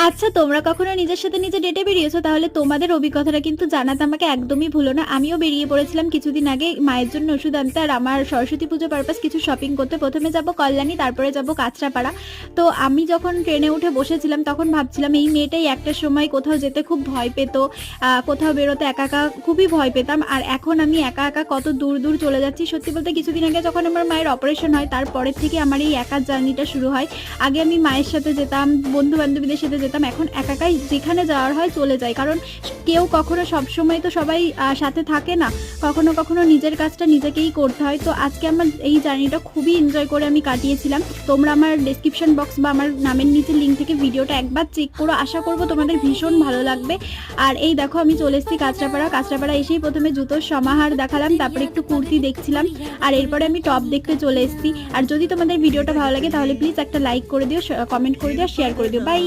আচ্ছা, তোমরা কখনো নিজের সাথে নিজে ডেটে বেরিয়েছো? তাহলে তোমাদের অভিজ্ঞতাটা কিন্তু জানাতে আমাকে একদমই ভুলো না। আমিও বেরিয়ে পড়েছিলাম কিছুদিন আগে মায়ের জন্য ওষুধ আনতে আর আমার সরস্বতী পুজো পারপাস কিছু শপিং করতে। ১ম এ যাবো কল্যাণী, তারপরে যাবো কাঁচরাপাড়া। তো আমি যখন ট্রেনে উঠে বসেছিলাম তখন ভাবছিলাম এই মেয়েটাই একটা সময় কোথাও যেতে খুব ভয় পেত। কোথাও বেরোতে একা, একা খুবই ভয় পেতাম। আর এখন আমি একা, একা কত দূর, দূর চলে যাচ্ছি। সত্যি বলতে কিছুদিন আগে যখন আমার মায়ের অপারেশন হয় তারপরের থেকে আমার এই একা জার্নিটা শুরু হয়। আগে আমি মায়ের সাথে যেতাম, বন্ধু-বান্ধবীদের সাথে যেতাম। এখন একাই যেখানে যাওয়ার হয় চলে যাই। কারণ কেউ কখনো সবসময় তো সবাই সাথে থাকে না। কখনো, কখনো নিজের কাজটা নিজেকেই করতে হয়। তো আজকে আমার এই জার্নিটা খুবই এনজয় করে আমি কাটিয়েছিলাম। তোমরা আমার ডেসক্রিপশন বক্স বা আমার নামের নিচে লিঙ্ক থেকে ভিডিওটা একবার চেক করো। আশা করব তোমাদের ভীষণ ভালো লাগবে। আর এই দেখো আমি চলে এসেছি কাঁচরাপাড়া। কাঁচরাপাড়া এসেই প্রথমে জুতোর সমাহার দেখালাম, তারপরে একটু কুর্তি দেখছিলাম। আর এরপরে আমি টপ দেখতে চলে এসেছি। আর যদি তোমাদের ভিডিওটা ভালো লাগে তাহলে প্লিজ একটা লাইক করে দিও, কমেন্ট করে দিও, শেয়ার করে দিও। বাই।